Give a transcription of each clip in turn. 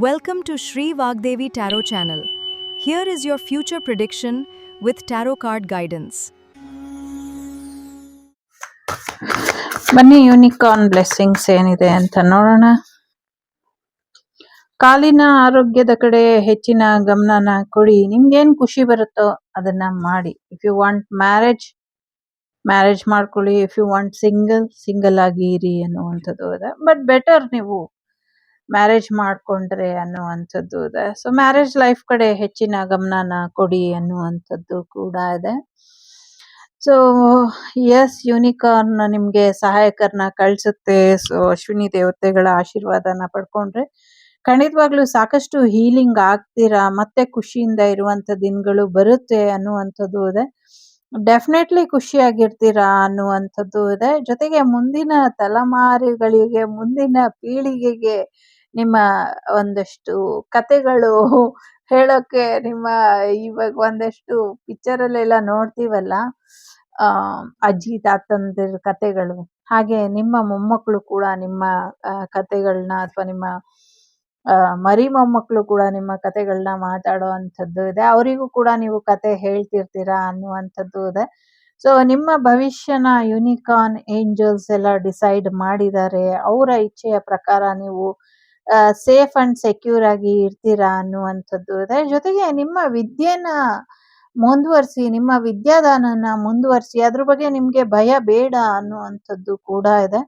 Welcome to Shri Vagdevi Tarot channel. Here is your future prediction with tarot card guidance. ಬನ್ನಿ unicorn blessings ಏನಿದೆ ಅಂತ ನೋಡೋಣ. ಕಾಲಿನ ಆರೋಗ್ಯದ ಕಡೆ ಹೆಚ್ಚಿನ ಗಮನನ ಕೊಡಿ. ನಿಮ್ಗೇನ್ ಖುಷಿ ಬರುತ್ತೋ ಅದನ್ನ ಮಾಡಿ. ಇಫ್ ಯು ವಾಂಟ್ ಮ್ಯಾರೇಜ್ ಮಾಡ್ಕೊಳ್ಳಿ. ಇಫ್ ಯು ವಾಂಟ್ ಸಿಂಗಲ್ ಆಗಿ ಇರಿ ಅನ್ನುವಂಥದ್ದು ಇದೆ. ಬಟ್ ಬೆಟರ್ ನೀವು ಮ್ಯಾರೇಜ್ ಮಾಡ್ಕೊಂಡ್ರೆ ಅನ್ನುವಂಥದ್ದು ಇದೆ. ಸೊ ಮ್ಯಾರೇಜ್ ಲೈಫ್ ಕಡೆ ಹೆಚ್ಚಿನ ಗಮನನ ಕೊಡಿ ಅನ್ನುವಂಥದ್ದು ಕೂಡ ಇದೆ. ಸೊ ಎಸ್, ಯೂನಿಕಾರ್ನ್ ನಿಮ್ಗೆ ಸಹಾಯಕರನ್ನ ಕಳ್ಸುತ್ತೆ. ಸೊ ಅಶ್ವಿನಿ ದೇವತೆಗಳ ಆಶೀರ್ವಾದನ ಪಡ್ಕೊಂಡ್ರೆ ಖಂಡಿತವಾಗ್ಲೂ ಸಾಕಷ್ಟು ಹೀಲಿಂಗ್ ಆಗ್ತೀರಾ, ಮತ್ತೆ ಖುಷಿಯಿಂದ ಇರುವಂತ ದಿನಗಳು ಬರುತ್ತೆ ಅನ್ನುವಂಥದ್ದು ಇದೆ. ಡೆಫಿನೆಟ್ಲಿ ಖುಷಿಯಾಗಿರ್ತೀರಾ ಅನ್ನುವಂಥದ್ದು ಇದೆ. ಜೊತೆಗೆ ಮುಂದಿನ ತಲೆಮಾರುಗಳಿಗೆ, ಮುಂದಿನ ಪೀಳಿಗೆಗೆ ನಿಮ್ಮ ಒಂದಷ್ಟು ಕತೆಗಳು ಹೇಳೋಕೆ, ನಿಮ್ಮ ಇವಾಗ ಒಂದಷ್ಟು ಪಿಕ್ಚರ್ ಅಲ್ಲೆಲ್ಲ ನೋಡ್ತೀವಲ್ಲ, ಅಜ್ಜಿ ತಾತಂದಿರ ಕತೆಗಳು, ಹಾಗೆ ನಿಮ್ಮ ಮೊಮ್ಮಕ್ಕಳು ಕೂಡ ನಿಮ್ಮ ಕತೆಗಳನ್ನ, ಅಥವಾ ನಿಮ್ಮ ಮರಿ ಮೊಮ್ಮಕ್ಕಳು ಕೂಡ ನಿಮ್ಮ ಕತೆಗಳನ್ನ ಮಾತಾಡೋ ಅಂಥದ್ದು ಇದೆ. ಅವರಿಗೂ ಕೂಡ ನೀವು ಕತೆ ಹೇಳ್ತಿರ್ತೀರಾ ಅನ್ನುವಂಥದ್ದು ಇದೆ. ಸೊ ನಿಮ್ಮ ಭವಿಷ್ಯನ ಯೂನಿಕಾರ್ನ್ ಏಂಜಲ್ಸ್ ಎಲ್ಲ ಡಿಸೈಡ್ ಮಾಡಿದ್ದಾರೆ. ಅವರ ಇಚ್ಛೆಯ ಪ್ರಕಾರ ನೀವು ಸೇಫ್ ಅಂಡ್ ಸೆಕ್ಯೂರ್ ಆಗಿ ಇರ್ತೀರಾ ಅನ್ನುವಂಥದ್ದು ಇದೆ. ಜೊತೆಗೆ ನಿಮ್ಮ ವಿದ್ಯೆನ ಮುಂದುವರಿಸಿ, ನಿಮ್ಮ ವಿದ್ಯಾದಾನನ ಮುಂದುವರಿಸಿ, ಅದ್ರ ಬಗ್ಗೆ ನಿಮ್ಗೆ ಭಯ ಬೇಡ ಅನ್ನುವಂಥದ್ದು ಕೂಡ ಇದೆ.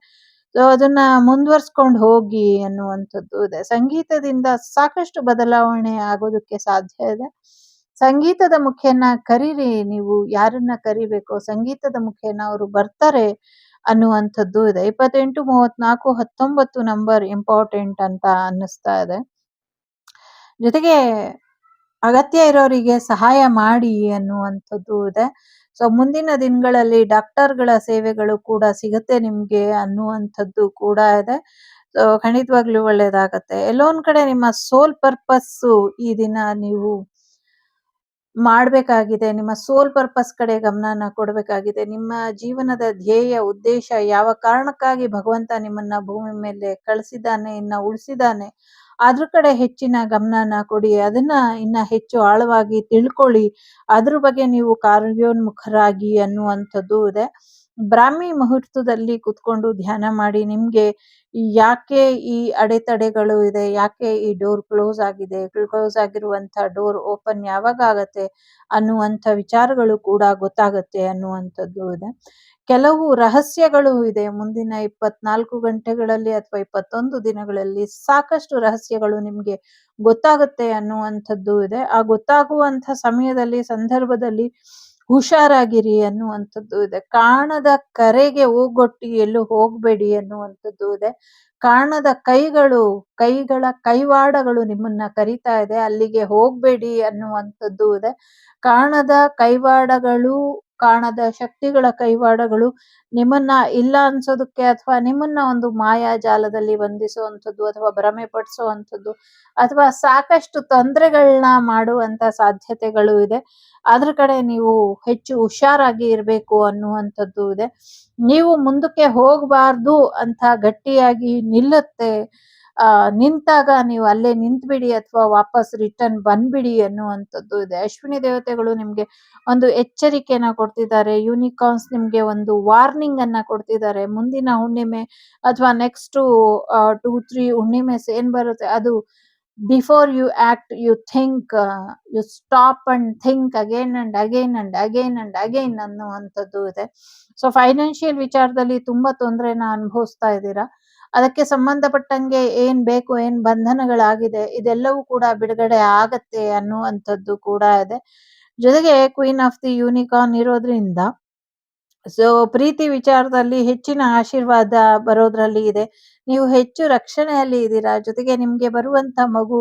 ಸೊ ಅದನ್ನ ಮುಂದುವರ್ಸ್ಕೊಂಡು ಹೋಗಿ ಅನ್ನುವಂಥದ್ದು ಇದೆ. ಸಂಗೀತದಿಂದ ಸಾಕಷ್ಟು ಬದಲಾವಣೆ ಆಗೋದಕ್ಕೆ ಸಾಧ್ಯ ಇದೆ. ಸಂಗೀತದ ಮುಖೇನ ಕರೀರಿ, ನೀವು ಯಾರನ್ನ ಕರಿಬೇಕೋ ಸಂಗೀತದ ಮುಖೇನ ಅವರು ಬರ್ತಾರೆ ಅನ್ನುವಂಥದ್ದು ಇದೆ. 28, 34, 19 ನಂಬರ್ ಇಂಪಾರ್ಟೆಂಟ್ ಅಂತ ಅನ್ನಿಸ್ತಾ ಇದೆ. ಜೊತೆಗೆ ಅಗತ್ಯ ಇರೋರಿಗೆ ಸಹಾಯ ಮಾಡಿ ಅನ್ನುವಂಥದ್ದು ಇದೆ. ಸೊ ಮುಂದಿನ ದಿನಗಳಲ್ಲಿ ಡಾಕ್ಟರ್ಗಳ ಸೇವೆಗಳು ಕೂಡ ಸಿಗುತ್ತೆ ನಿಮ್ಗೆ ಅನ್ನುವಂಥದ್ದು ಕೂಡ ಇದೆ. ಸೊ ಖಂಡಿತವಾಗ್ಲೂ ಒಳ್ಳೇದಾಗತ್ತೆ. ಎಲ್ಲೋ ಒಂದ್ ಕಡೆ ನಿಮ್ಮ ಸೋಲ್ ಪರ್ಪಸ್ ಈ ದಿನ ನೀವು ಮಾಡ್ಬೇಕಾಗಿದೆ. ನಿಮ್ಮ ಸೋಲ್ ಪರ್ಪಸ್ ಕಡೆ ಗಮನನ ಕೊಡ್ಬೇಕಾಗಿದೆ. ನಿಮ್ಮ ಜೀವನದ ಧ್ಯೇಯ ಉದ್ದೇಶ, ಯಾವ ಕಾರಣಕ್ಕಾಗಿ ಭಗವಂತ ನಿಮ್ಮನ್ನ ಭೂಮಿ ಮೇಲೆ ಕಳಿಸಿದ್ದಾನೆ, ಇನ್ನ ಉಳಿಸಿದ್ದಾನೆ, ಅದ್ರ ಕಡೆ ಹೆಚ್ಚಿನ ಗಮನನ ಕೊಡಿ. ಅದನ್ನ ಇನ್ನ ಹೆಚ್ಚು ಆಳವಾಗಿ ತಿಳ್ಕೊಳ್ಳಿ. ಅದ್ರ ಬಗ್ಗೆ ನೀವು ಕಾರ್ಯೋನ್ಮುಖರಾಗಿ ಅನ್ನುವಂಥದ್ದು ಇದೆ. ಬ್ರಾಹ್ಮಿ ಮುಹೂರ್ತದಲ್ಲಿ ಕುತ್ಕೊಂಡು ಧ್ಯಾನ ಮಾಡಿ. ನಿಮ್ಗೆ ಯಾಕೆ ಈ ಅಡೆತಡೆಗಳು ಇದೆ, ಯಾಕೆ ಈ ಡೋರ್ ಕ್ಲೋಸ್ ಆಗಿದೆ, ಕ್ಲೋಸ್ ಆಗಿರುವಂತ ಡೋರ್ ಓಪನ್ ಯಾವಾಗ ಆಗತ್ತೆ ಅನ್ನುವಂಥ ವಿಚಾರಗಳು ಕೂಡ ಗೊತ್ತಾಗತ್ತೆ ಅನ್ನುವಂಥದ್ದು ಇದೆ. ಕೆಲವು ರಹಸ್ಯಗಳು ಇದೆ. ಮುಂದಿನ 24 ಗಂಟೆಗಳಲ್ಲಿ ಅಥವಾ 21 ದಿನಗಳಲ್ಲಿ ಸಾಕಷ್ಟು ರಹಸ್ಯಗಳು ನಿಮ್ಗೆ ಗೊತ್ತಾಗುತ್ತೆ ಅನ್ನುವಂಥದ್ದು ಇದೆ. ಆ ಗೊತ್ತಾಗುವಂಥ ಸಮಯದಲ್ಲಿ, ಸಂದರ್ಭದಲ್ಲಿ ಹುಷಾರಾಗಿರಿ ಅನ್ನುವಂಥದ್ದು ಇದೆ. ಕಾಣದ ಕರೆಗೆ ಓಗೊಟ್ಟಿ ಎಲ್ಲೂ ಹೋಗ್ಬೇಡಿ ಅನ್ನುವಂಥದ್ದು ಇದೆ. ಕಾಣದ ಕೈಗಳ ಕೈವಾಡಗಳು ನಿಮ್ಮನ್ನ ಕರೀತಾ ಇದೆ, ಅಲ್ಲಿಗೆ ಹೋಗ್ಬೇಡಿ ಅನ್ನುವಂಥದ್ದು ಇದೆ. ಕಾಣದ ಕೈವಾಡಗಳು, ಕಾಣದ ಶಕ್ತಿಗಳ ಕೈವಾಡಗಳು ನಿಮ್ಮನ್ನ ಇಲ್ಲ ಅನ್ಸೋದಕ್ಕೆ, ಅಥವಾ ನಿಮ್ಮನ್ನ ಒಂದು ಮಾಯಾಜಾಲದಲ್ಲಿ ಬಂಧಿಸುವಂಥದ್ದು, ಅಥವಾ ಭ್ರಮೆ ಪಡಿಸುವಂಥದ್ದು, ಅಥವಾ ಸಾಕಷ್ಟು ತೊಂದರೆಗಳನ್ನ ಮಾಡುವಂತ ಸಾಧ್ಯತೆಗಳು ಇದೆ. ಅದ್ರ ಕಡೆ ನೀವು ಹೆಚ್ಚು ಹುಷಾರಾಗಿ ಇರಬೇಕು ಅನ್ನುವಂಥದ್ದು ಇದೆ. ನೀವು ಮುಂದಕ್ಕೆ ಹೋಗಬಾರ್ದು ಅಂತ ಗಟ್ಟಿಯಾಗಿ ನಿಲ್ಲುತ್ತೆ. ನಿಂತಾಗ ನೀವು ಅಲ್ಲೇ ನಿಂತ್ಬಿಡಿ, ಅಥವಾ ವಾಪಸ್ ರಿಟರ್ನ್ ಬಂದ್ಬಿಡಿ ಅನ್ನುವಂಥದ್ದು ಇದೆ. ಅಶ್ವಿನಿ ದೇವತೆಗಳು ನಿಮ್ಗೆ ಒಂದು ಎಚ್ಚರಿಕೆನ ಕೊಡ್ತಿದ್ದಾರೆ. ಯೂನಿಕಾರ್ನ್ಸ್ ನಿಮ್ಗೆ ಒಂದು ವಾರ್ನಿಂಗ್ ಅನ್ನ ಕೊಡ್ತಿದ್ದಾರೆ. ಮುಂದಿನ ಹುಣ್ಣಿಮೆ ಅಥವಾ ನೆಕ್ಸ್ಟ್ 2-3 ಹುಣ್ಣಿಮೆಸ್ ಏನ್ ಬರುತ್ತೆ, ಅದು before you act you think, you stop and think again and again and again and again ಅನ್ನುವಂಥದ್ದು ಇದೆ. ಸೊ ಫೈನಾನ್ಷಿಯಲ್ ವಿಚಾರದಲ್ಲಿ ತುಂಬಾ ತೊಂದರೆನ ಅನುಭವಿಸ್ತಾ ಇದ್ದೀರಾ. ಅದಕ್ಕೆ ಸಂಬಂಧಪಟ್ಟಂಗೆ ಏನ್ ಬೇಕು, ಏನ್ ಬಂಧನಗಳಾಗಿದೆ, ಇದೆಲ್ಲವೂ ಕೂಡ ಬಿಡುಗಡೆ ಆಗತ್ತೆ ಅನ್ನುವಂಥದ್ದು ಕೂಡ ಇದೆ. ಜೊತೆಗೆ ಕ್ವೀನ್ ಆಫ್ ದಿ ಯೂನಿಕಾರ್ನ್ ಇರೋದ್ರಿಂದ ಸೊ ಪ್ರೀತಿ ವಿಚಾರದಲ್ಲಿ ಹೆಚ್ಚಿನ ಆಶೀರ್ವಾದ ಬರೋದ್ರಲ್ಲಿ ಇದೆ. ನೀವು ಹೆಚ್ಚು ರಕ್ಷಣೆಯಲ್ಲಿ ಇದ್ದೀರಾ. ಜೊತೆಗೆ ನಿಮ್ಗೆ ಬರುವಂತ ಮಗು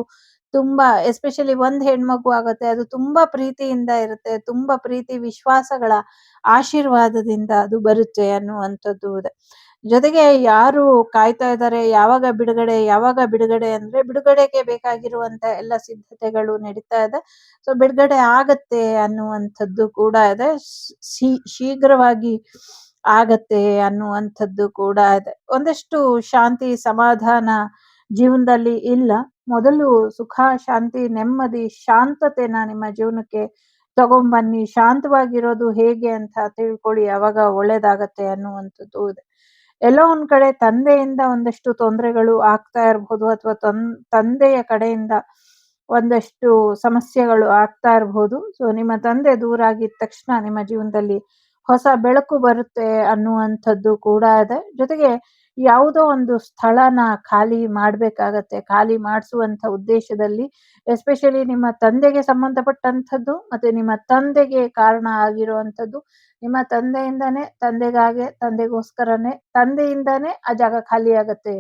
ತುಂಬಾ, ಎಸ್ಪೆಷಲಿ ಒಂದ್ ಹೆಣ್ಮಗು ಆಗುತ್ತೆ, ಅದು ತುಂಬಾ ಪ್ರೀತಿಯಿಂದ ಇರುತ್ತೆ. ತುಂಬಾ ಪ್ರೀತಿ ವಿಶ್ವಾಸಗಳ ಆಶೀರ್ವಾದದಿಂದ ಅದು ಬರುತ್ತೆ ಅನ್ನುವಂಥದ್ದು ಇದೆ. ಜೊತೆಗೆ ಯಾರು ಕಾಯ್ತಾ ಇದ್ದಾರೆ ಯಾವಾಗ ಬಿಡುಗಡೆ ಅಂದ್ರೆ, ಬಿಡುಗಡೆಗೆ ಬೇಕಾಗಿರುವಂತ ಎಲ್ಲ ಸಿದ್ಧತೆಗಳು ನಡೀತಾ ಇದೆ. ಸೊ ಬಿಡುಗಡೆ ಆಗತ್ತೆ ಅನ್ನುವಂಥದ್ದು ಕೂಡ ಇದೆ. ಶೀಘ್ರವಾಗಿ ಆಗತ್ತೆ ಅನ್ನುವಂಥದ್ದು ಕೂಡ ಇದೆ. ಒಂದಷ್ಟು ಶಾಂತಿ ಸಮಾಧಾನ ಜೀವನದಲ್ಲಿ ಇಲ್ಲ. ಮೊದಲು ಸುಖ, ಶಾಂತಿ, ನೆಮ್ಮದಿ, ಶಾಂತತೆನ ನಿಮ್ಮ ಜೀವನಕ್ಕೆ ತಗೊಂಬನ್ನಿ. ಶಾಂತವಾಗಿರೋದು ಹೇಗೆ ಅಂತ ತಿಳ್ಕೊಳ್ಳಿ. ಅವಾಗ ಒಳ್ಳೇದಾಗತ್ತೆ ಅನ್ನುವಂಥದ್ದು ಇದೆ. ಎಲ್ಲೋ ಒಂದ್ ಕಡೆ ತಂದೆಯಿಂದ ಒಂದಷ್ಟು ತೊಂದರೆಗಳು ಆಗ್ತಾ ಇರ್ಬೋದು, ಅಥವಾ ತಂದೆಯ ಕಡೆಯಿಂದ ಒಂದಷ್ಟು ಸಮಸ್ಯೆಗಳು ಆಗ್ತಾ ಇರ್ಬೋದು. ಸೊ ನಿಮ್ಮ ತಂದೆ ದೂರ ಆಗಿದ ತಕ್ಷಣ ನಿಮ್ಮ ಜೀವನದಲ್ಲಿ ಹೊಸ ಬೆಳಕು ಬರುತ್ತೆ ಅನ್ನುವಂಥದ್ದು ಕೂಡ ಇದೆ. ಜೊತೆಗೆ ಯಾವುದೋ ಒಂದು ಸ್ಥಳನ ಖಾಲಿ ಮಾಡ್ಬೇಕಾಗತ್ತೆ. ಖಾಲಿ ಮಾಡಿಸುವಂತ ಉದ್ದೇಶದಲ್ಲಿ ಎಸ್ಪೆಷಲಿ ನಿಮ್ಮ ತಂದೆಗೆ ಸಂಬಂಧಪಟ್ಟಂಥದ್ದು ಮತ್ತೆ ನಿಮ್ಮ ತಂದೆಗೆ ಕಾರಣ ಆಗಿರುವಂಥದ್ದು, ನಿಮ್ಮ ತಂದೆಯಿಂದಾನೇ ತಂದೆಗಾಗೆ, ತಂದೆಗೋಸ್ಕರನೇ, ತಂದೆಯಿಂದಾನೇ ಆ ಜಾಗ ಖಾಲಿ ಆಗತ್ತೆ.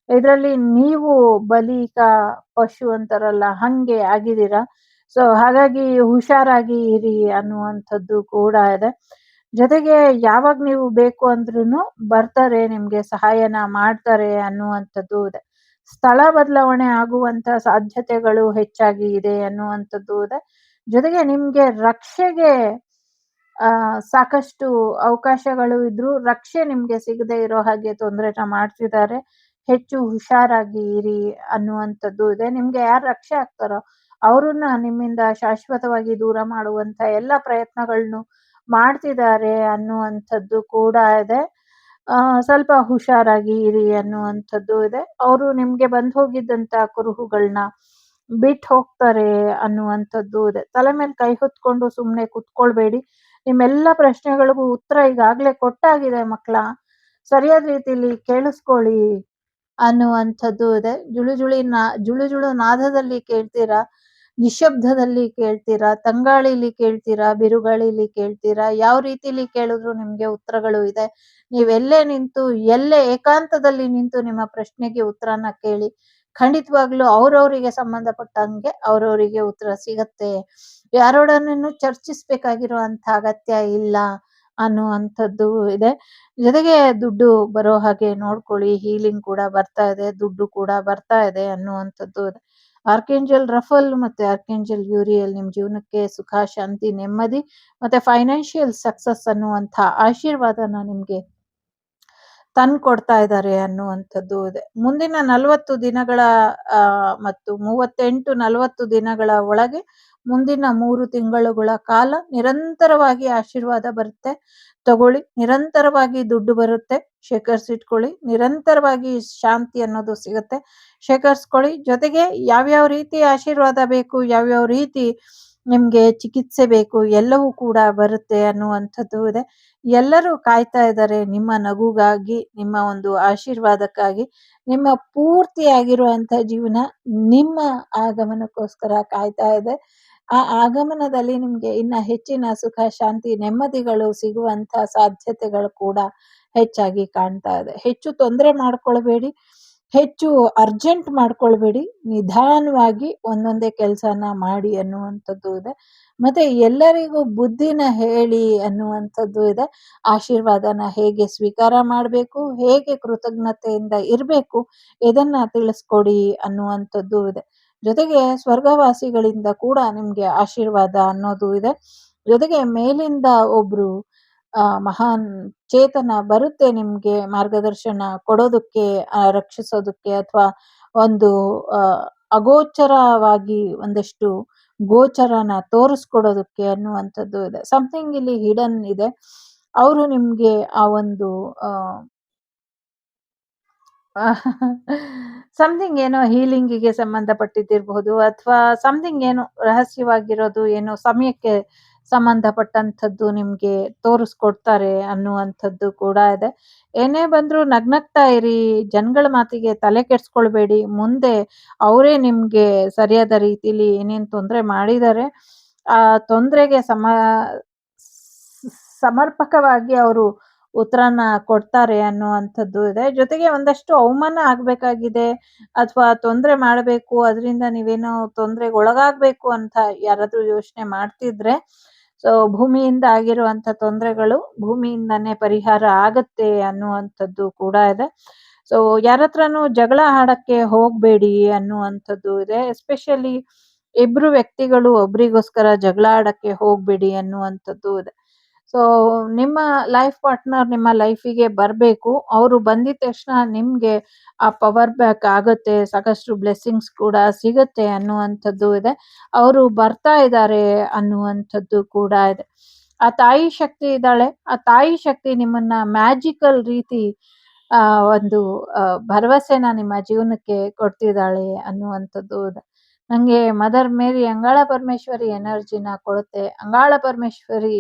ಇದರಲ್ಲಿ ನೀವು ಬಲಿಕ ಪಶು ಅಂತಾರಲ್ಲ, ಹಂಗೆ ಆಗಿದ್ದೀರಾ. ಸೊ ಹಾಗಾಗಿ ಹುಷಾರಾಗಿ ಇರಿ ಅನ್ನುವಂಥದ್ದು ಕೂಡ ಇದೆ. ಜೊತೆಗೆ ಯಾವಾಗ ನೀವು ಬೇಕು ಅಂದ್ರೂ ಬರ್ತಾರೆ, ನಿಮ್ಗೆ ಸಹಾಯನ ಮಾಡ್ತಾರೆ ಅನ್ನುವಂಥದ್ದು ಇದೆ. ಸ್ಥಳ ಬದಲಾವಣೆ ಆಗುವಂತ ಸಾಧ್ಯತೆಗಳು ಹೆಚ್ಚಾಗಿ ಇದೆ ಅನ್ನುವಂಥದ್ದು ಇದೆ. ಜೊತೆಗೆ ನಿಮ್ಗೆ ರಕ್ಷೆಗೆ ಸಾಕಷ್ಟು ಅವಕಾಶಗಳು ಇದ್ರೂ ರಕ್ಷೆ ನಿಮ್ಗೆ ಸಿಗದೆ ಇರೋ ಹಾಗೆ ತೊಂದರೆನ ಮಾಡ್ತಿದ್ದಾರೆ. ಹೆಚ್ಚು ಹುಷಾರಾಗಿ ಇರಿ ಅನ್ನುವಂಥದ್ದು ಇದೆ. ನಿಮ್ಗೆ ಯಾರು ರಕ್ಷೆ ಆಗ್ತಾರೋ ಅವ್ರನ್ನ ನಿಮ್ಮಿಂದ ಶಾಶ್ವತವಾಗಿ ದೂರ ಮಾಡುವಂತ ಎಲ್ಲ ಪ್ರಯತ್ನಗಳನ್ನು ಮಾಡ್ತಿದ್ದಾರೆ ಅನ್ನುವಂಥದ್ದು ಕೂಡ ಇದೆ. ಸ್ವಲ್ಪ ಹುಷಾರಾಗಿ ಇರಿ ಅನ್ನುವಂಥದ್ದು ಇದೆ. ಅವರು ನಿಮ್ಗೆ ಬಂದ್ ಹೋಗಿದ್ದಂತ ಕುರುಹುಗಳನ್ನ ಬಿಟ್ಟು ಹೋಗ್ತಾರೆ ಅನ್ನುವಂಥದ್ದು ಇದೆ. ತಲೆ ಮೇಲೆ ಕೈ ಹೊತ್ಕೊಂಡು ಸುಮ್ನೆ ಕುತ್ಕೊಳ್ಬೇಡಿ. ನಿಮ್ಮೆಲ್ಲ ಪ್ರಶ್ನೆಗಳಿಗೂ ಉತ್ತರ ಈಗಾಗ್ಲೇ ಕೊಟ್ಟಾಗಿದೆ ಮಕ್ಕಳ. ಸರಿಯಾದ ರೀತಿಲಿ ಕೇಳಿಸ್ಕೊಳ್ಳಿ ಅನ್ನುವಂಥದ್ದು ಇದೆ. ಜುಳು ಜುಳು ನಾದದಲ್ಲಿ ಕೇಳ್ತೀರಾ, ನಿಶಬ್ದದಲ್ಲಿ ಕೇಳ್ತೀರಾ, ತಂಗಾಳಿಲಿ ಕೇಳ್ತೀರಾ, ಬಿರುಗಾಳಿಲಿ ಕೇಳ್ತೀರಾ, ಯಾವ ರೀತಿಲಿ ಕೇಳಿದ್ರು ನಿಮ್ಗೆ ಉತ್ತರಗಳು ಇದೆ. ನೀವೆಲ್ಲೇ ನಿಂತು, ಎಲ್ಲೇ ಏಕಾಂತದಲ್ಲಿ ನಿಂತು ನಿಮ್ಮ ಪ್ರಶ್ನೆಗೆ ಉತ್ತರನ ಕೇಳಿ. ಖಂಡಿತವಾಗ್ಲೂ ಅವ್ರವ್ರಿಗೆ ಸಂಬಂಧಪಟ್ಟಂಗೆ ಅವ್ರವ್ರಿಗೆ ಉತ್ತರ ಸಿಗತ್ತೆ. ಯಾರೊಡನೆನೂ ಚರ್ಚಿಸ್ಬೇಕಾಗಿರುವಂತ ಅಗತ್ಯ ಇಲ್ಲ ಅನ್ನುವಂಥದ್ದು ಇದೆ. ಜೊತೆಗೆ ದುಡ್ಡು ಬರೋ ಹಾಗೆ ನೋಡ್ಕೊಳ್ಳಿ. ಹೀಲಿಂಗ್ ಕೂಡ ಬರ್ತಾ ಇದೆ, ದುಡ್ಡು ಕೂಡ ಬರ್ತಾ ಇದೆ ಅನ್ನುವಂಥದ್ದು ಇದೆ. ಆರ್ಕೇಂಜಲ್ ರಫಲ್ ಮತ್ತೆ ಆರ್ಕೇಂಜಲ್ ಯೂರಿಯಲ್ ನಿಮ್ ಜೀವನಕ್ಕೆ ಸುಖ, ಶಾಂತಿ, ನೆಮ್ಮದಿ ಮತ್ತೆ ಫೈನಾನ್ಷಿಯಲ್ ಸಕ್ಸಸ್ ಅನ್ನುವಂಥ ಆಶೀರ್ವಾದನ ನಿಮ್ಗೆ ತಂದ್ಕೊಡ್ತಾ ಇದ್ದಾರೆ ಅನ್ನುವಂಥದ್ದು ಇದೆ. ಮುಂದಿನ 40 ದಿನಗಳ ಮತ್ತು 38-40 ದಿನಗಳ ಒಳಗೆ ಮುಂದಿನ 3 ತಿಂಗಳುಗಳ ಕಾಲ ನಿರಂತರವಾಗಿ ಆಶೀರ್ವಾದ ಬರುತ್ತೆ. ತಗೊಳ್ಳಿ. ನಿರಂತರವಾಗಿ ದುಡ್ಡು ಬರುತ್ತೆ, ಶೇಖರಿಸಿಟ್ಕೊಳ್ಳಿ. ನಿರಂತರವಾಗಿ ಶಾಂತಿ ಅನ್ನೋದು ಸಿಗುತ್ತೆ, ಶೇಖರಿಸ್ಕೊಳ್ಳಿ. ಜೊತೆಗೆ ಯಾವ್ಯಾವ ರೀತಿ ಆಶೀರ್ವಾದ ಬೇಕು, ಯಾವ್ಯಾವ ರೀತಿ ನಿಮ್ಗೆ ಚಿಕಿತ್ಸೆ ಬೇಕು, ಎಲ್ಲವೂ ಕೂಡ ಬರುತ್ತೆ ಅನ್ನುವಂಥದ್ದು ಇದೆ. ಎಲ್ಲರೂ ಕಾಯ್ತಾ ಇದ್ದಾರೆ ನಿಮ್ಮ ನಗುಗಾಗಿ, ನಿಮ್ಮ ಒಂದು ಆಶೀರ್ವಾದಕ್ಕಾಗಿ. ನಿಮ್ಮ ಪೂರ್ತಿಯಾಗಿರುವಂತ ಜೀವನ ನಿಮ್ಮ ಆಗಮನಕ್ಕೋಸ್ಕರ ಕಾಯ್ತಾ ಇದೆ. ಆ ಆಗಮನದಲ್ಲಿ ನಿಮ್ಗೆ ಇನ್ನ ಹೆಚ್ಚಿನ ಸುಖ, ಶಾಂತಿ, ನೆಮ್ಮದಿಗಳು ಸಿಗುವಂತ ಸಾಧ್ಯತೆಗಳು ಕೂಡ ಹೆಚ್ಚಾಗಿ ಕಾಣ್ತಾ ಇದೆ. ಹೆಚ್ಚು ತೊಂದರೆ ಮಾಡ್ಕೊಳ್ಬೇಡಿ, ಹೆಚ್ಚು ಅರ್ಜೆಂಟ್ ಮಾಡ್ಕೊಳ್ಬೇಡಿ. ನಿಧಾನವಾಗಿ ಒಂದೊಂದೇ ಕೆಲಸನ ಮಾಡಿ ಅನ್ನುವಂಥದ್ದು ಇದೆ. ಮತ್ತೆ ಎಲ್ಲರಿಗೂ ಬುದ್ಧಿನ ಹೇಳಿ ಅನ್ನುವಂಥದ್ದು ಇದೆ. ಆಶೀರ್ವಾದನ ಹೇಗೆ ಸ್ವೀಕಾರ ಮಾಡಬೇಕು, ಹೇಗೆ ಕೃತಜ್ಞತೆಯಿಂದ ಇರಬೇಕು, ಇದನ್ನ ತಿಳಿಸ್ಕೊಡಿ ಅನ್ನುವಂಥದ್ದು ಇದೆ. ಜೊತೆಗೆ ಸ್ವರ್ಗವಾಸಿಗಳಿಂದ ಕೂಡ ನಿಮ್ಗೆ ಆಶೀರ್ವಾದ ಅನ್ನೋದು ಇದೆ. ಜೊತೆಗೆ ಮೇಲಿಂದ ಒಬ್ರು ಮಹಾನ್ ಚೇತನ ಬರುತ್ತೆ ನಿಮ್ಗೆ ಮಾರ್ಗದರ್ಶನ ಕೊಡೋದಕ್ಕೆ, ರಕ್ಷಿಸೋದಕ್ಕೆ, ಅಥವಾ ಒಂದು ಅಗೋಚರವಾಗಿ ಒಂದಷ್ಟು ಗೋಚರನ ತೋರಿಸ್ಕೊಡೋದಕ್ಕೆ ಅನ್ನುವಂಥದ್ದು ಇದೆ. ಸಮಥಿಂಗ್ ಇಲ್ಲಿ ಹಿಡನ್ ಇದೆ. ಅವರು ನಿಮ್ಗೆ ಆ ಒಂದು ಸಮಥಿಂಗ್ ಏನೋ ಹೀಲಿಂಗಿಗೆ ಸಂಬಂಧಪಟ್ಟಿದ್ದಿರ್ಬಹುದು, ಅಥವಾ ಸಮಥಿಂಗ್ ಏನೋ ರಹಸ್ಯವಾಗಿರೋದು, ಏನೋ ಸಮಯಕ್ಕೆ ಸಂಬಂಧಪಟ್ಟಂಥದ್ದು ನಿಮ್ಗೆ ತೋರಿಸ್ಕೊಡ್ತಾರೆ ಅನ್ನುವಂಥದ್ದು ಕೂಡ ಇದೆ. ಏನೇ ಬಂದ್ರು ನಗ್ನಗ್ತಾ ಇರಿ, ಜನಗಳ ಮಾತಿಗೆ ತಲೆ ಕೆಡ್ಸ್ಕೊಳ್ಬೇಡಿ. ಮುಂದೆ ಅವರೇ ನಿಮ್ಗೆ ಸರಿಯಾದ ರೀತಿಲಿ ಏನೇನ್ ತೊಂದರೆ ಮಾಡಿದ್ದಾರೆ, ಆ ತೊಂದರೆಗೆ ಸಮರ್ಪಕವಾಗಿ ಅವರು ಉತ್ತರನ ಕೊಡ್ತಾರೆ ಅನ್ನುವಂಥದ್ದು ಇದೆ. ಜೊತೆಗೆ ಒಂದಷ್ಟು ಅವಮಾನ ಆಗ್ಬೇಕಾಗಿದೆ, ಅಥವಾ ತೊಂದರೆ ಮಾಡಬೇಕು, ಅದರಿಂದ ನೀವೇನೋ ತೊಂದರೆಗೆ ಒಳಗಾಗ್ಬೇಕು ಅಂತ ಯಾರಾದ್ರೂ ಯೋಚನೆ ಮಾಡ್ತಿದ್ರೆ, ಸೊ ಭೂಮಿಯಿಂದ ಆಗಿರುವಂತ ತೊಂದರೆಗಳು ಭೂಮಿಯಿಂದಾನೇ ಪರಿಹಾರ ಆಗತ್ತೆ ಅನ್ನುವಂಥದ್ದು ಕೂಡ ಇದೆ. ಸೊ ಯಾರತ್ರನೂ ಜಗಳ ಆಡಕ್ಕೆ ಹೋಗ್ಬೇಡಿ ಅನ್ನುವಂಥದ್ದು ಇದೆ. ಎಸ್ಪೆಷಲಿ ಇಬ್ರು ವ್ಯಕ್ತಿಗಳು ಒಬ್ರಿಗೋಸ್ಕರ ಜಗಳ ಆಡಕ್ಕೆ ಹೋಗ್ಬೇಡಿ ಅನ್ನುವಂಥದ್ದು ಇದೆ. ಸೊ ನಿಮ್ಮ ಲೈಫ್ ಪಾರ್ಟ್ನರ್ ನಿಮ್ಮ ಲೈಫಿಗೆ ಬರಬೇಕು. ಅವರು ಬಂದಿದ ತಕ್ಷಣ ನಿಮ್ಗೆ ಆ ಪವರ್ ಬ್ಯಾಕ್ ಆಗುತ್ತೆ. ಸಾಕಷ್ಟು ಬ್ಲೆಸ್ಸಿಂಗ್ಸ್ ಕೂಡ ಸಿಗುತ್ತೆ ಅನ್ನುವಂಥದ್ದು ಇದೆ. ಅವರು ಬರ್ತಾ ಇದ್ದಾರೆ ಅನ್ನುವಂಥದ್ದು ಕೂಡ ಇದೆ. ಆ ತಾಯಿ ಶಕ್ತಿ ಇದ್ದಾಳೆ. ಆ ತಾಯಿ ಶಕ್ತಿ ನಿಮ್ಮನ್ನ ಮ್ಯಾಜಿಕಲ್ ರೀತಿ ಒಂದು ಭರವಸೆನ ನಿಮ್ಮ ಜೀವನಕ್ಕೆ ಕೊಡ್ತಿದ್ದಾಳೆ ಅನ್ನುವಂಥದ್ದು ಇದೆ. ನಂಗೆ ಮದರ್ ಮೇರಿ ಅಂಗಾಳ ಪರಮೇಶ್ವರಿ ಎನರ್ಜಿನ ಕೊಡುತ್ತೆ. ಅಂಗಾಳ ಪರಮೇಶ್ವರಿ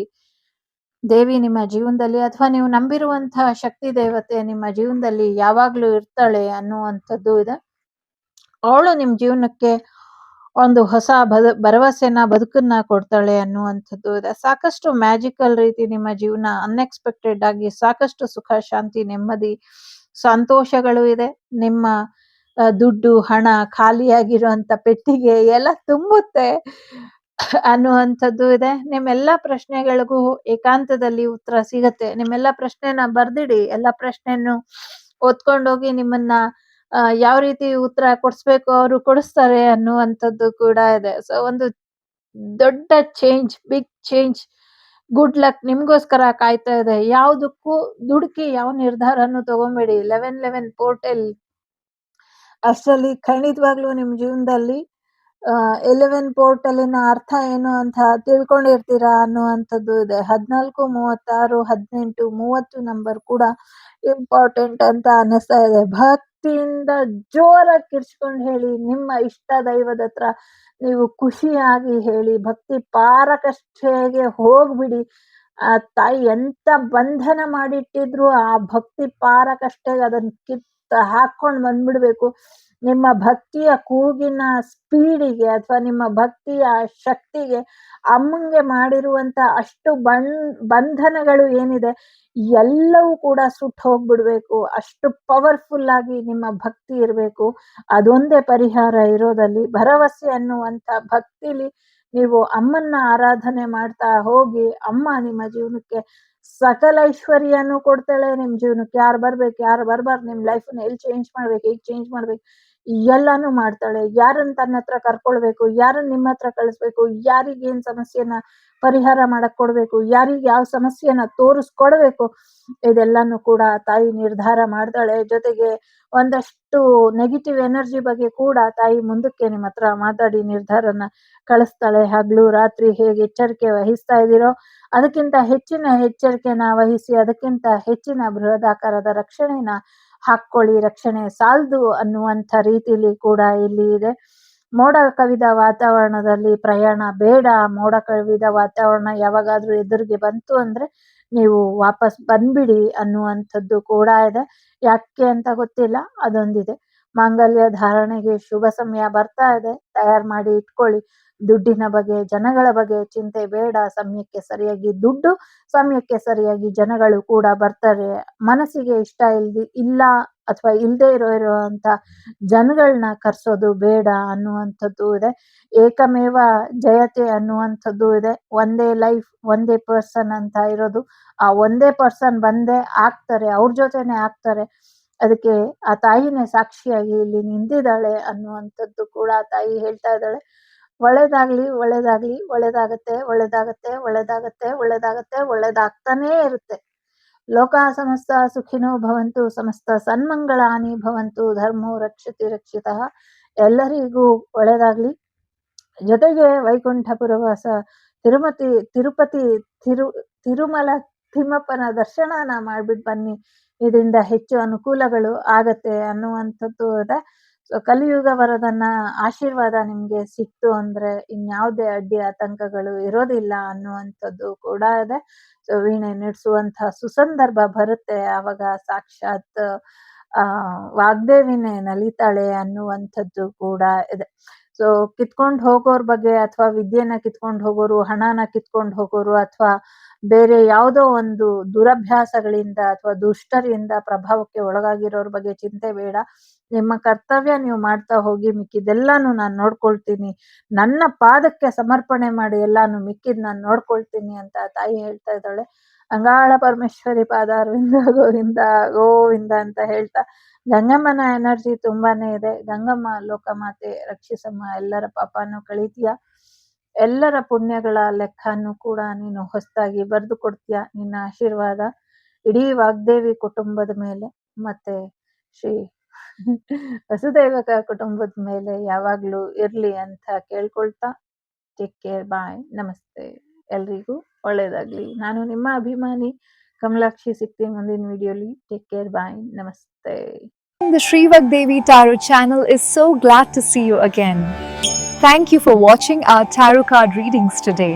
ದೇವಿ ನಿಮ್ಮ ಜೀವನದಲ್ಲಿ ಅಥವಾ ನೀವು ನಂಬಿರುವಂತಹ ಶಕ್ತಿ ದೇವತೆ ನಿಮ್ಮ ಜೀವನದಲ್ಲಿ ಯಾವಾಗ್ಲೂ ಇರ್ತಾಳೆ ಅನ್ನುವಂಥದ್ದು ಇದೆ. ಅವಳು ನಿಮ್ ಜೀವನಕ್ಕೆ ಒಂದು ಹೊಸ ಭರವಸೆನ, ಬದುಕನ್ನ ಕೊಡ್ತಾಳೆ ಅನ್ನುವಂಥದ್ದು ಇದೆ. ಸಾಕಷ್ಟು ಮ್ಯಾಜಿಕಲ್ ರೀತಿ ನಿಮ್ಮ ಜೀವನ ಅನ್ಎಕ್ಸ್‌ಪೆಕ್ಟೆಡ್ ಆಗಿ ಸಾಕಷ್ಟು ಸುಖ, ಶಾಂತಿ, ನೆಮ್ಮದಿ, ಸಂತೋಷಗಳು ಇದೆ. ನಿಮ್ಮ ದುಡ್ಡು, ಹಣ ಖಾಲಿಯಾಗಿರುವಂತ ಪೆಟ್ಟಿಗೆ ಎಲ್ಲ ತುಂಬುತ್ತೆ ಅನ್ನುವಂಥದ್ದು ಇದೆ. ನಿಮ್ಮೆಲ್ಲ ಪ್ರಶ್ನೆಗಳಿಗೂ ಏಕಾಂತದಲ್ಲಿ ಉತ್ತರ ಸಿಗತ್ತೆ. ನಿಮ್ಮೆಲ್ಲ ಪ್ರಶ್ನೆನ ಬರ್ದಿಡಿ. ಎಲ್ಲ ಪ್ರಶ್ನೆಯನ್ನು ಓದ್ಕೊಂಡೋಗಿ ನಿಮ್ಮನ್ನ ಯಾವ ರೀತಿ ಉತ್ತರ ಕೊಡಿಸ್ಬೇಕು ಅವರು ಕೊಡಿಸ್ತಾರೆ ಅನ್ನುವಂಥದ್ದು ಕೂಡ ಇದೆ. ಸೊ ಒಂದು ದೊಡ್ಡ change, big change, good luck ನಿಮ್ಗೋಸ್ಕರ ಕಾಯ್ತಾ ಇದೆ. ಯಾವುದಕ್ಕೂ ದುಡುಕಿ ಯಾವ ನಿರ್ಧಾರನೂ ತಗೊಂಬೇಡಿ. 1111 ಪೋರ್ಟಲ್ ಅಷ್ಟರಲ್ಲಿ ಖಂಡಿತವಾಗ್ಲೂ ನಿಮ್ ಜೀವನದಲ್ಲಿ 11 ಪೋರ್ಟಲಿನ ಅರ್ಥ ಏನು ಅಂತ ತಿಳ್ಕೊಂಡಿರ್ತೀರಾ ಅನ್ನುವಂಥದ್ದು ಇದೆ. 14, 36, 18, 30 ನಂಬರ್ ಕೂಡ ಇಂಪಾರ್ಟೆಂಟ್ ಅಂತ ಅನ್ನಿಸ್ತಾ ಇದೆ. ಭಕ್ತಿಯಿಂದ ಜೋರಾಗಿ ಕಿರ್ಚ್ಕೊಂಡು ಹೇಳಿ. ನಿಮ್ಮ ಇಷ್ಟ ದೈವದ ಹತ್ರ ನೀವು ಖುಷಿಯಾಗಿ ಹೇಳಿ. ಭಕ್ತಿ ಪಾರಕಷ್ಟೇಗೆ ಹೋಗ್ಬಿಡಿ. ಆ ತಾಯಿ ಎಂತ ಬಂಧನ ಮಾಡಿಟ್ಟಿದ್ರು ಆ ಭಕ್ತಿ ಪಾರಕಷ್ಟೇಗೆ ಅದನ್ನ ಹಾಕೊಂಡ್ ಬಂದ್ಬಿಡ್ಬೇಕು. ನಿಮ್ಮ ಭಕ್ತಿಯ ಕೂಗಿನ ಸ್ಪೀಡಿಗೆ ಅಥವಾ ನಿಮ್ಮ ಭಕ್ತಿಯ ಶಕ್ತಿಗೆ ಅಮ್ಮಂಗೆ ಮಾಡಿರುವಂತ ಅಷ್ಟು ಬಂಧನಗಳು ಏನಿದೆ ಎಲ್ಲವೂ ಕೂಡ ಸುಟ್ಟು ಹೋಗ್ಬಿಡ್ಬೇಕು. ಅಷ್ಟು ಪವರ್ಫುಲ್ ಆಗಿ ನಿಮ್ಮ ಭಕ್ತಿ ಇರಬೇಕು. ಅದೊಂದೇ ಪರಿಹಾರ ಇರೋದಲ್ಲಿ. ಭರವಸೆ ಅನ್ನುವಂತ ಭಕ್ತಿಲಿ ನೀವು ಅಮ್ಮನ್ನ ಆರಾಧನೆ ಮಾಡ್ತಾ ಹೋಗಿ. ಅಮ್ಮ ನಿಮ್ಮ ಜೀವನಕ್ಕೆ ಸಕಲ ಐಶ್ವರ್ಯನೂ ಕೊಡ್ತಾಳೆ. ನಿಮ್ ಜೀವನಕ್ಕೆ ಯಾರು ಬರ್ಬೇಕು, ಯಾರು ಬರ್ಬಾರ್ದು, ನಿಮ್ ಲೈಫ್ನ ಎಲ್ಲಿ ಚೇಂಜ್ ಮಾಡ್ಬೇಕು, ಹೇಗೆ ಚೇಂಜ್ ಮಾಡ್ಬೇಕು ಎಲ್ಲಾನು ಮಾಡ್ತಾಳೆ. ಯಾರನ್ನ ತನ್ನ ಹತ್ರ ಕರ್ಕೊಳ್ಬೇಕು, ಯಾರನ್ನ ನಿಮ್ಮ ಹತ್ರ ಕಳಿಸ್ಬೇಕು, ಯಾರಿಗೆ ಏನ್ ಸಮಸ್ಯೆನ ಪರಿಹಾರ ಮಾಡಕ್ ಕೊಡ್ಬೇಕು, ಯಾರಿಗೆ ಯಾವ ಸಮಸ್ಯೆನ ತೋರಿಸ್ಕೊಡ್ಬೇಕು, ಇದೆಲ್ಲಾನು ಕೂಡ ತಾಯಿ ನಿರ್ಧಾರ ಮಾಡ್ತಾಳೆ. ಜೊತೆಗೆ ಒಂದಷ್ಟು ನೆಗೆಟಿವ್ ಎನರ್ಜಿ ಬಗ್ಗೆ ಕೂಡ ತಾಯಿ ಮುಂದಕ್ಕೆ ನಿಮ್ಮ ಹತ್ರ ಮಾತಾಡಿ ನಿರ್ಧಾರನ ಕಳಿಸ್ತಾಳೆ. ಹಗ್ಲು ರಾತ್ರಿ ಹೇಗೆ ಎಚ್ಚರಿಕೆ ವಹಿಸ್ತಾ ಇದ್ದೀರೋ ಅದಕ್ಕಿಂತ ಹೆಚ್ಚಿನ ಎಚ್ಚರಿಕೆನ ವಹಿಸಿ, ಅದಕ್ಕಿಂತ ಹೆಚ್ಚಿನ ಬೃಹದಾಕಾರದ ರಕ್ಷಣೆನ ಹಾಕ್ಕೊಳ್ಳಿ. ರಕ್ಷಣೆ ಸಾಲದು ಅನ್ನುವಂಥ ರೀತಿಲಿ ಕೂಡ ಇಲ್ಲಿ ಇದೆ. ಮೋಡ ಕವಿದ ವಾತಾವರಣದಲ್ಲಿ ಪ್ರಯಾಣ ಬೇಡ. ಮೋಡ ಕವಿದ ವಾತಾವರಣ ಯಾವಾಗಾದ್ರೂ ಎದುರಿಗೆ ಬಂತು ಅಂದ್ರೆ ನೀವು ವಾಪಸ್ ಬಂದ್ಬಿಡಿ ಅನ್ನುವಂಥದ್ದು ಕೂಡ ಇದೆ. ಯಾಕೆ ಅಂತ ಗೊತ್ತಿಲ್ಲ, ಅದೊಂದಿದೆ. ಮಾಂಗಲ್ಯ ಧಾರಣೆಗೆ ಶುಭ ಸಮಯ ಬರ್ತಾ ಇದೆ. ತಯಾರು ಮಾಡಿ ಇಟ್ಕೊಳ್ಳಿ. ದುಡ್ಡಿನ ಬಗ್ಗೆ, ಜನಗಳ ಬಗ್ಗೆ ಚಿಂತೆ ಬೇಡ. ಸಮಯಕ್ಕೆ ಸರಿಯಾಗಿ ದುಡ್ಡು, ಸಮಯಕ್ಕೆ ಸರಿಯಾಗಿ ಜನಗಳು ಕೂಡ ಬರ್ತಾರೆ. ಮನಸ್ಸಿಗೆ ಇಷ್ಟ ಇಲ್ಲ ಅಥವಾ ಇಲ್ಲದೆ ಇರುವಂತ ಜನಗಳನ್ನ ಕರ್ಸೋದು ಬೇಡ ಅನ್ನುವಂಥದ್ದು ಇದೆ. ಏಕಮೇವ ಜಯತೆ ಅನ್ನುವಂಥದ್ದು ಇದೆ. ಒಂದೇ ಲೈಫ್, ಒಂದೇ ಪರ್ಸನ್ ಅಂತ ಇರೋದು. ಆ ಒಂದೇ ಪರ್ಸನ್ ಬಂದೇ ಆಗ್ತಾರೆ, ಅವ್ರ ಜೊತೆನೆ ಆಗ್ತಾರೆ. ಅದಕ್ಕೆ ಆ ತಾಯಿನೇ ಸಾಕ್ಷಿಯಾಗಿ ಇಲ್ಲಿ ನಿಂತಿದ್ದಾಳೆ ಅನ್ನುವಂಥದ್ದು ಕೂಡ ತಾಯಿ ಹೇಳ್ತಾ ಇದ್ದಾಳೆ. ಒಳ್ಳೇದಾಗ್ಲಿ, ಒಳ್ಳೇದಾಗ್ಲಿ, ಒಳ್ಳೇದಾಗತ್ತೆ, ಒಳ್ಳೇದಾಗತ್ತೆ, ಒಳ್ಳೇದಾಗತ್ತೆ, ಒಳ್ಳೇದಾಗತ್ತೆ, ಒಳ್ಳೇದಾಗ್ತಾನೇ ಇರುತ್ತೆ. ಲೋಕಃ ಸಮಸ್ತ ಸುಖಿನೋ ಭವಂತು, ಸಮಸ್ತ ಸನ್ಮಂಗಳಾನಿ ಭವಂತು, ಧರ್ಮೋ ರಕ್ಷತಿ ರಕ್ಷಿತಃ. ಎಲ್ಲರಿಗೂ ಒಳ್ಳೇದಾಗ್ಲಿ. ಜೊತೆಗೆ ವೈಕುಂಠಪುರವಾಸ ತಿರುಪತಿ ತಿರುಮಲ ತಿಮ್ಮಪ್ಪನ ದರ್ಶನನ ಮಾಡ್ಬಿಟ್ಟು ಬನ್ನಿ. ಇದರಿಂದ ಹೆಚ್ಚು ಅನುಕೂಲಗಳು ಆಗತ್ತೆ ಅನ್ನುವಂಥದ್ದು ಇದೆ. ಸೊ ಕಲಿಯುಗ ವರದನ್ನ ಆಶೀರ್ವಾದ ನಿಮ್ಗೆ ಸಿಕ್ತು ಅಂದ್ರೆ ಇನ್ಯಾವುದೇ ಅಡ್ಡಿ ಆತಂಕಗಳು ಇರೋದಿಲ್ಲ ಅನ್ನುವಂಥದ್ದು ಕೂಡ ಇದೆ. ಸೊ ವೀಣೆ ನುಡಿಸುವಂತಹ ಸುಸಂದರ್ಭ ಬರುತ್ತೆ. ಆವಾಗ ಸಾಕ್ಷಾತ್ ವಾಗ್ದೇವಿನೇ ನಲಿತಾಳೆ ಅನ್ನುವಂಥದ್ದು ಕೂಡ ಇದೆ. ಸೊ ಕಿತ್ಕೊಂಡು ಹೋಗೋರ್ ಬಗ್ಗೆ ಅಥವಾ ವಿದ್ಯೆನ ಕಿತ್ಕೊಂಡು ಹೋಗೋರು, ಹಣನ ಕಿತ್ಕೊಂಡು ಹೋಗೋರು ಅಥವಾ ಬೇರೆ ಯಾವುದೋ ಒಂದು ದುರಭ್ಯಾಸಗಳಿಂದ ಅಥವಾ ದುಷ್ಟರಿಂದ ಪ್ರಭಾವಕ್ಕೆ ಒಳಗಾಗಿರೋರ್ ಬಗ್ಗೆ ಚಿಂತೆ ಬೇಡ. ನಿಮ್ಮ ಕರ್ತವ್ಯ ನೀವು ಮಾಡ್ತಾ ಹೋಗಿ. ಮಿಕ್ಕಿದೆಲ್ಲಾನು ನಾನು ನೋಡ್ಕೊಳ್ತೀನಿ. ನನ್ನ ಪಾದಕ್ಕೆ ಸಮರ್ಪಣೆ ಮಾಡಿ ಎಲ್ಲಾನು ಮಿಕ್ಕಿದ್ ನಾನು ನೋಡ್ಕೊಳ್ತೀನಿ ಅಂತ ತಾಯಿ ಹೇಳ್ತಾ ಇದ್ದಾಳೆ. ಅಂಗಾಳ ಪರಮೇಶ್ವರಿ ಪಾದಾರವಿಂದ ಗೋವಿಂದ ಗೋವಿಂದ ಅಂತ ಹೇಳ್ತಾ ಗಂಗಮ್ಮನ ಎನರ್ಜಿ ತುಂಬಾನೇ ಇದೆ. ಗಂಗಮ್ಮ ಲೋಕಮಾತೆ ರಕ್ಷಿಸಮ್ಮ, ಎಲ್ಲರ ಪಾಪನೂ ಕಳೀತೀಯ. ಎಲ್ಲರ ಪುಣ್ಯಗಳ ಲೆಕ್ಕನ್ನು ಕೂಡ ನೀನು ಹೊಸದಾಗಿ ಬರೆದು ಕೊಡ್ತೀಯ. ನಿನ್ನ ಆಶೀರ್ವಾದ ಇಡೀ ವಾಗ್ದೇವಿ ಕುಟುಂಬದ ಮೇಲೆ ಮತ್ತೆ ಶ್ರೀ ವಸುದೈವಕ ಕುಟುಂಬದ ಮೇಲೆ ಯಾವಾಗ್ಲೂ ಇರ್ಲಿ ಅಂತ ಕೇಳ್ಕೊಳ್ತಾ ಟೇಕ್ ಕೇರ್, ಬಾಯ್, ನಮಸ್ತೆ. ಎಲ್ರಿಗೂ ಒಳ್ಳೇದಾಗ್ಲಿ. ನಾನು ನಿಮ್ಮ ಅಭಿಮಾನಿ ಕಮಲಾಕ್ಷಿ. ಸಿಗ್ತೀನಿ ಮುಂದಿನ ವಿಡಿಯೋಲಿ. ಟೇಕ್ ಕೇರ್, ಬಾಯ್, ನಮಸ್ತೆ. The Sri Vagdevi Tarot channel is so glad to see you again. Thank you for watching our tarot card readings today.